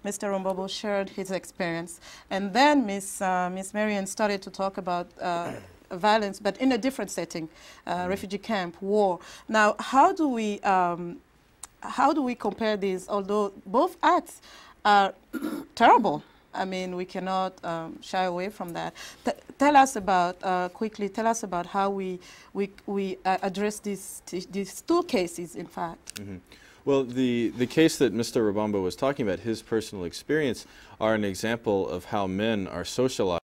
Mr. Rebombo shared his experience. And then Miss Marian started to talk about violence, but in a different setting, refugee camp, war. Now, how do we compare these, although both acts are terrible? I mean, we cannot shy away from that. Tell us about, quickly, tell us about how we address these two cases, in fact. Mm-hmm. Well, the case that Mr. Rebombo was talking about, his personal experience, are an example of how men are socialized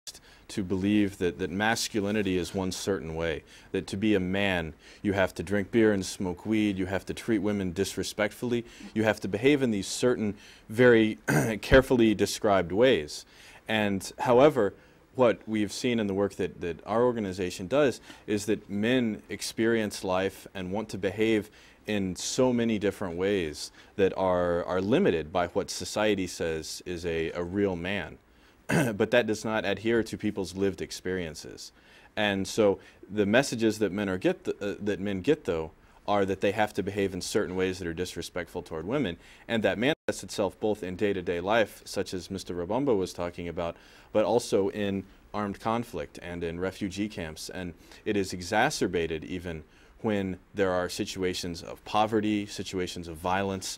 to believe that masculinity is one certain way, that to be a man, you have to drink beer and smoke weed, you have to treat women disrespectfully, you have to behave in these certain, very carefully described ways. And however, what we've seen in the work that our organization does is that men experience life and want to behave in so many different ways that are limited by what society says is a real man. But that does not adhere to people's lived experiences. And so the messages that men get, though, are that they have to behave in certain ways that are disrespectful toward women, and that manifests itself both in day-to-day life, such as Mr. Rebombo was talking about, but also in armed conflict and in refugee camps. And it is exacerbated even when there are situations of poverty, situations of violence,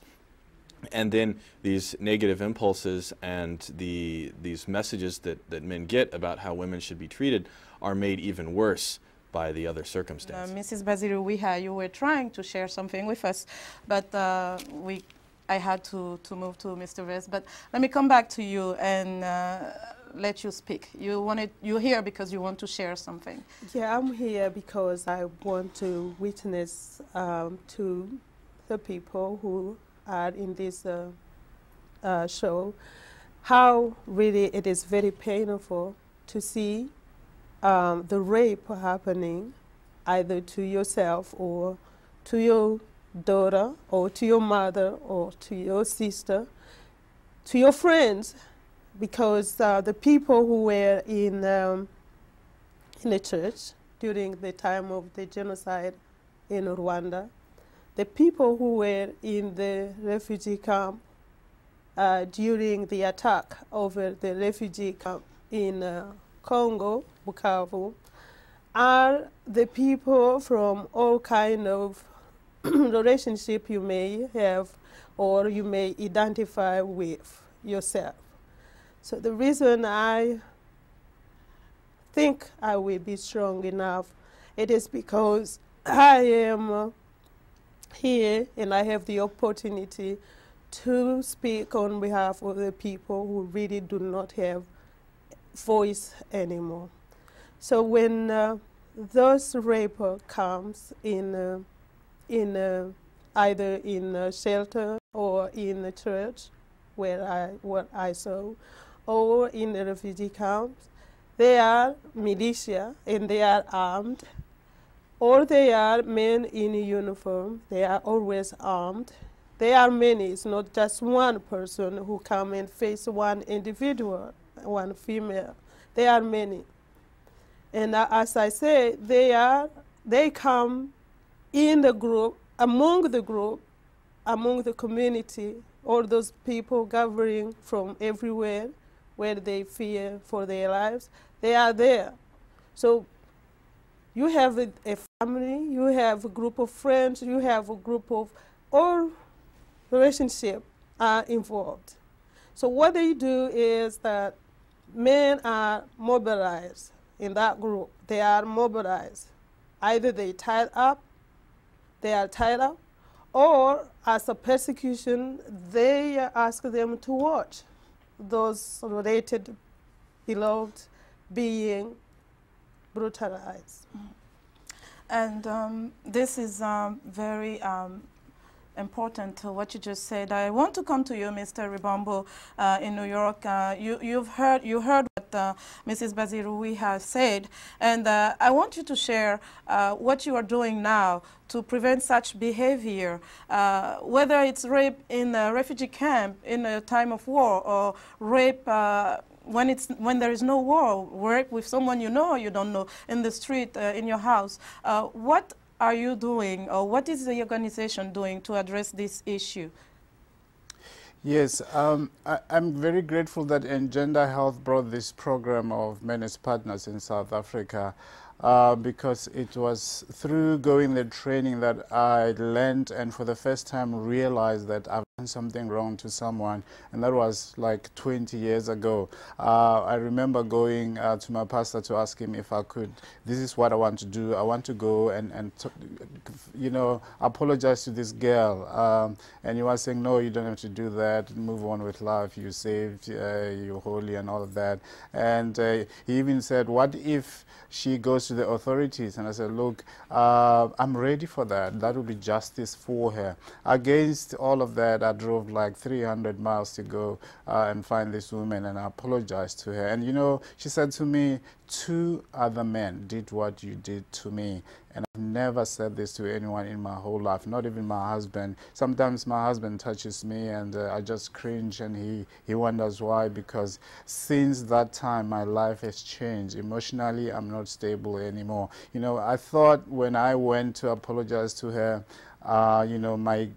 and then these negative impulses and these messages that men get about how women should be treated are made even worse by the other circumstances. Mrs. Basiru-Wiha, you were trying to share something with us, but I had to move to Mr. Vest. But let me come back to you and let you speak. You're here because you want to share something. Yeah, I'm here because I want to witness to the people who are in this show how really it is very painful to see the rape happening either to yourself or to your daughter or to your mother or to your sister, to your friends, because the people who were in the church during the time of the genocide in Rwanda, the people who were in the refugee camp during the attack over the refugee camp in Congo, Bukavu, are the people from all kind of relationship you may have or you may identify with yourself. So the reason I think I will be strong enough, it is because I am here and I have the opportunity to speak on behalf of the people who really do not have voice anymore. So when those rape comes in either in a shelter or in a church what I saw, or in the refugee camps, they are militia and they are armed, or they are men in uniform. They are always armed. There are many. It's not just one person who come and face one individual, one female. There are many. And as I say, they come in the group, among the community, all those people gathering from everywhere where they fear for their lives, they are there. So you have a family, you have a group of friends, you have a group of all relationships are involved. So what they do is that men are mobilized in that group. They are mobilized. Either they are tied up, or as a persecution, they ask them to watch those related, beloved being brutalized. And this is very important, what you just said. I want to come to you, Mr. Rebombo, in New York. You heard what Mrs. Basiru has said, and I want you to share what you are doing now to prevent such behavior, whether it's rape in a refugee camp in a time of war, or rape when there is no war, rape with someone you know or you don't know, in the street, in your house. What are you doing, or what is the organization doing to address this issue? Yes, I'm very grateful that EngenderHealth brought this program of Men as Partners in South Africa, because it was through going the training that I learned and for the first time realized that I've done something wrong to someone, and that was like 20 years ago. I remember going to my pastor to ask him if I could, this is what I want to do. I want to go and you know, apologize to this girl. And he was saying, no, you don't have to do that. Move on with life. You're saved, you're holy and all of that. And he even said, what if she goes to the authorities? And I said, look, I'm ready for that. That would be justice for her. Against all of that, I drove like 300 miles to go and find this woman, and I apologized to her. And you know, she said to me, 2 other men did what you did to me. And I've never said this to anyone in my whole life, not even my husband. Sometimes my husband touches me and I just cringe, and he wonders why, because since that time my life has changed. Emotionally, I'm not stable anymore. You know, I thought when I went to apologize to her, you know, my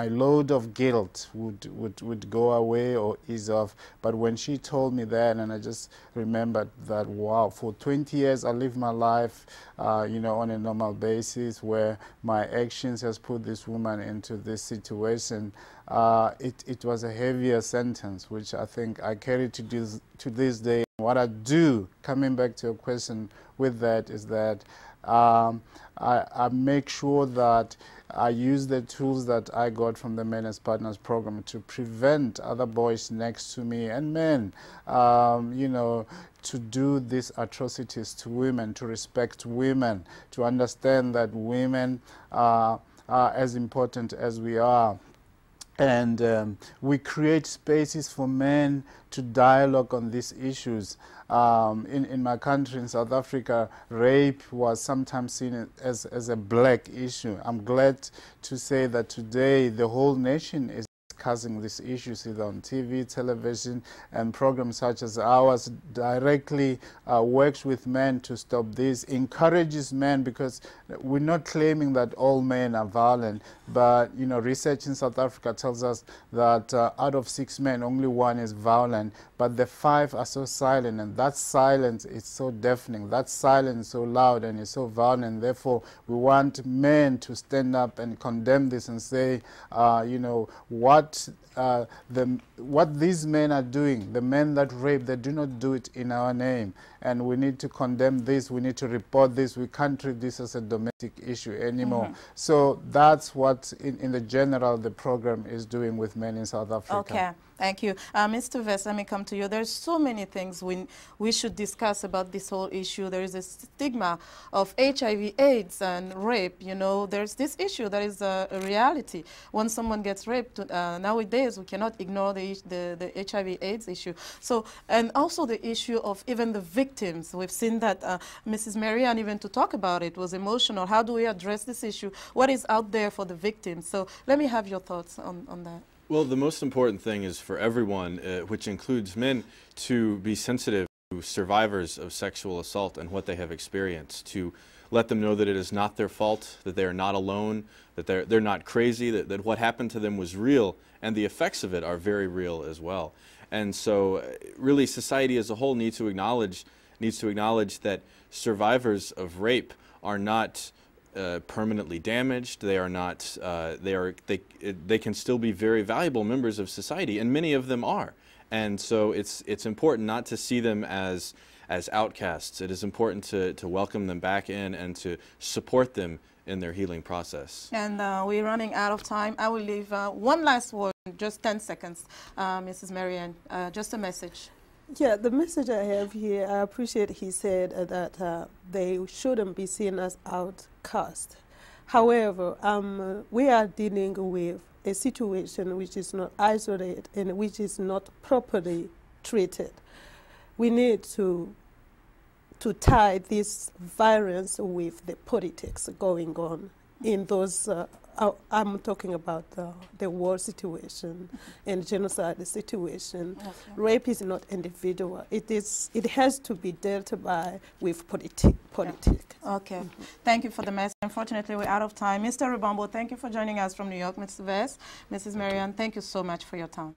load of guilt would go away or ease off. But when she told me that, and I just remembered that, wow, for 20 years I lived my life, you know, on a normal basis, where my actions has put this woman into this situation. It was a heavier sentence, which I think I carry to this day. What I do, coming back to your question with that, is that I make sure that I use the tools that I got from the Men as Partners program to prevent other boys next to me and men, you know, to do these atrocities to women, to respect women, to understand that women are as important as we are. And we create spaces for men to dialogue on these issues. In my country, in South Africa, rape was sometimes seen as a black issue. I'm glad to say that today the whole nation is discussing these issues, either on TV, television, and programs such as ours directly works with men to stop this, encourages men, because we're not claiming that all men are violent, but you know, research in South Africa tells us that out of 6 men, only 1 is violent, but the 5 are so silent, and that silence is so deafening, that silence is so loud and is so violent. Therefore, we want men to stand up and condemn this and say, you know, what these men are doing, the men that rape, they do not do it in our name, and we need to condemn this. We need to report this. We can't treat this as a domestic issue anymore. So that's what in the general the program is doing with men in South Africa. Okay. Thank you. Mr. Vest, let me come to you. There's so many things we should discuss about this whole issue. There is a stigma of HIV, AIDS, and rape. You know, there's this issue that is a reality. When someone gets raped, nowadays we cannot ignore the HIV, AIDS issue. So, and also the issue of even the victims. We've seen that Mrs. Marianne, even to talk about it, was emotional. How do we address this issue? What is out there for the victims? So let me have your thoughts on that. Well, the most important thing is for everyone, which includes men, to be sensitive to survivors of sexual assault and what they have experienced, to let them know that it is not their fault, that they are not alone, that they're not crazy, that what happened to them was real, and the effects of it are very real as well. And so really society as a whole needs to acknowledge that survivors of rape are not permanently damaged. They are not. They can still be very valuable members of society, and many of them are. And so it's important not to see them as outcasts. It is important to welcome them back in and to support them in their healing process. And we're running out of time. I will leave one last word, just 10 seconds, Mrs. Marianne. Just a message. Yeah, the message I have here, I appreciate he said that they shouldn't be seen as outcast. However, we are dealing with a situation which is not isolated and which is not properly treated. We need to tie this violence with the politics going on in those I'm talking about the war situation and genocide situation. Okay. Rape is not individual. It has to be dealt with politics. Okay. Thank you for the message. Unfortunately, we're out of time. Mr. Rebombo, thank you for joining us from New York. Mr. Vest, Mrs. Marianne, thank you so much for your time.